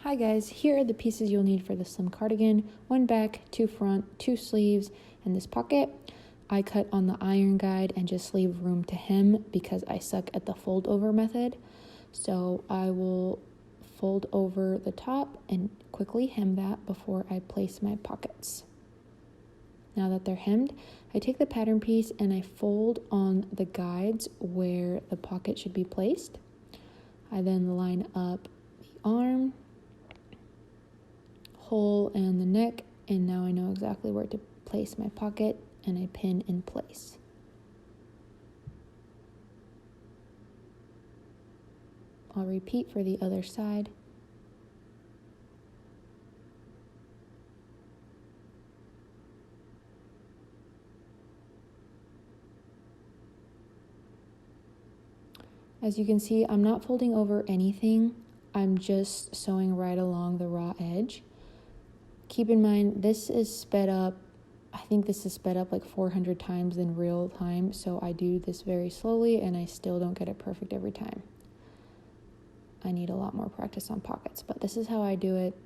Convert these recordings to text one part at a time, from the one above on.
Hi guys, here are the pieces you'll need for the slim cardigan. 1 back, 2 front, 2 sleeves, and this pocket. I cut on the iron guide and just leave room to hem because I suck at the fold over method. So I will fold over the top and quickly hem that before I place my pockets. Now that they're hemmed, I take the pattern piece and I fold on the guides where the pocket should be placed. I then line up the arm, hole, and the neck, and now I know exactly where to place my pocket, and I pin in place. I'll repeat for the other side. As you can see, I'm not folding over anything. I'm just sewing right along the raw edge. Keep in mind, this is sped up. I think this is sped up like 400 times in real time, so I do this very slowly and I still don't get it perfect every time. I need a lot more practice on pockets, but this is how I do it.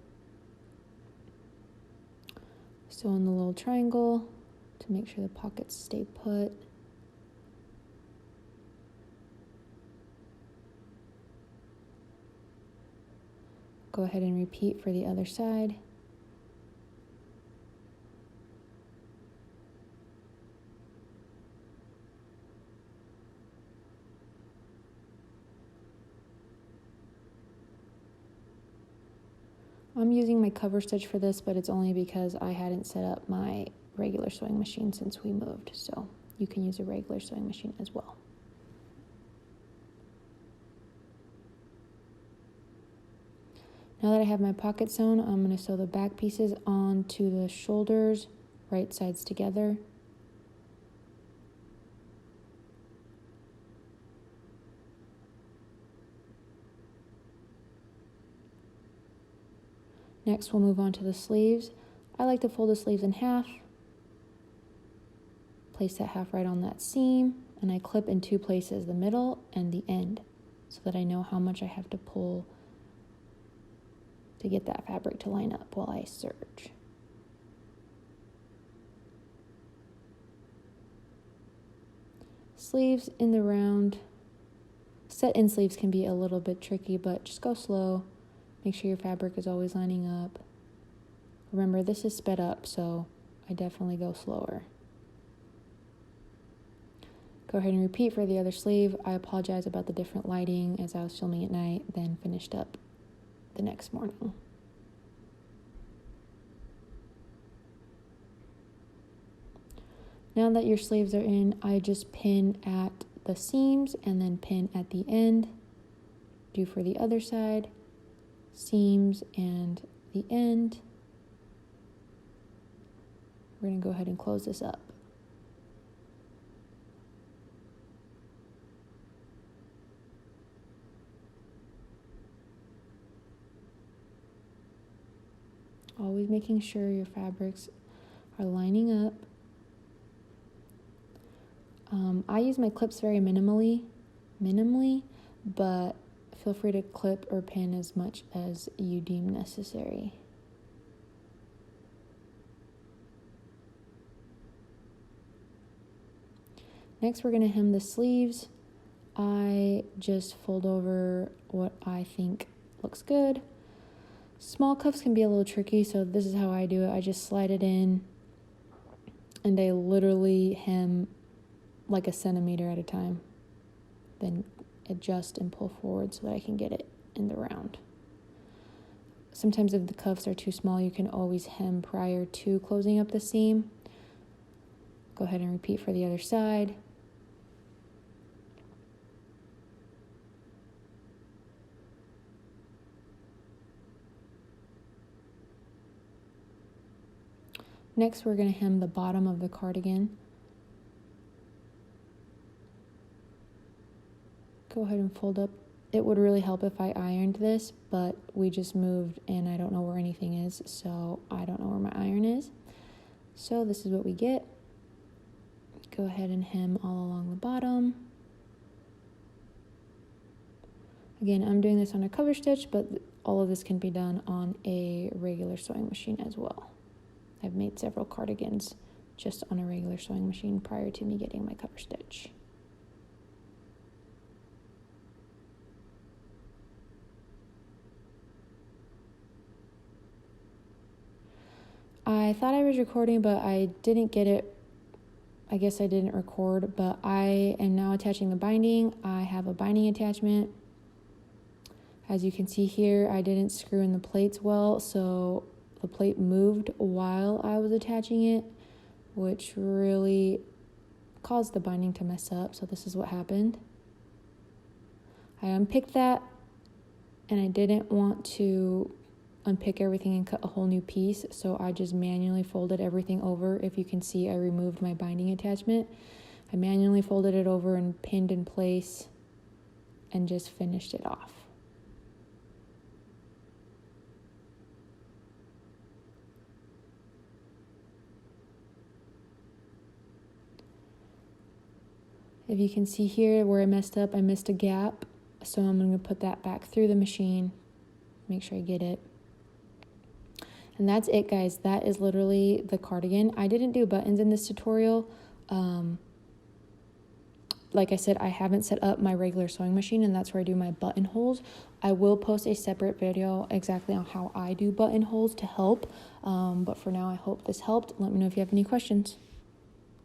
Sew in the little triangle to make sure the pockets stay put. Go ahead and repeat for the other side. I'm using my cover stitch for this, but it's only because I hadn't set up my regular sewing machine since we moved, so you can use a regular sewing machine as well. Now that I have my pocket sewn, I'm going to sew the back pieces onto the shoulders, right sides together. Next, we'll move on to the sleeves. I like to fold the sleeves in half, place that half right on that seam, and I clip in 2 places, the middle and the end, so that I know how much I have to pull to get that fabric to line up while I serge. Sleeves in the round. Set-in sleeves can be a little bit tricky, but just go slow. Make sure your fabric is always lining up. Remember, this is sped up, so I definitely go slower. Go ahead and repeat for the other sleeve. I apologize about the different lighting as I was filming at night, then finished up the next morning. Now that your sleeves are in, I just pin at the seams and then pin at the end. Do for the other side. Seams and the end. We're going to go ahead and close this up. Always making sure your fabrics are lining up. I use my clips very minimally, but feel free to clip or pin as much as you deem necessary. Next, we're going to hem the sleeves. I just fold over what I think looks good. Small cuffs can be a little tricky, so this is how I do it. I just slide it in, and I literally hem like a centimeter at a time. Then adjust and pull forward so that I can get it in the round. Sometimes if the cuffs are too small, you can always hem prior to closing up the seam. Go ahead and repeat for the other side. Next, we're going to hem the bottom of the cardigan. Go ahead and fold up. It would really help if I ironed this, but we just moved and I don't know where anything is, so I don't know where my iron is. So this is what we get. Go ahead and hem all along the bottom. Again, I'm doing this on a cover stitch, but all of this can be done on a regular sewing machine as well. I've made several cardigans just on a regular sewing machine prior to me getting my cover stitch. I thought I was recording, but I didn't get it. I guess I didn't record, but I am now attaching the binding. I have a binding attachment. As you can see here, I didn't screw in the plates well, so the plate moved while I was attaching it, which really caused the binding to mess up. So this is what happened. I unpicked that, and I didn't want to unpick everything and cut a whole new piece, so I just manually folded everything over. If you can see, I removed my binding attachment. I manually folded it over and pinned in place and just finished it off. If you can see here where I messed up, I missed a gap, so I'm going to put that back through the machine, make sure I get it. And that's it, guys. That is literally the cardigan. I didn't do buttons in this tutorial. Like I said, I haven't set up my regular sewing machine, and that's where I do my buttonholes. I will post a separate video exactly on how I do buttonholes to help. But for now, I hope this helped. Let me know if you have any questions.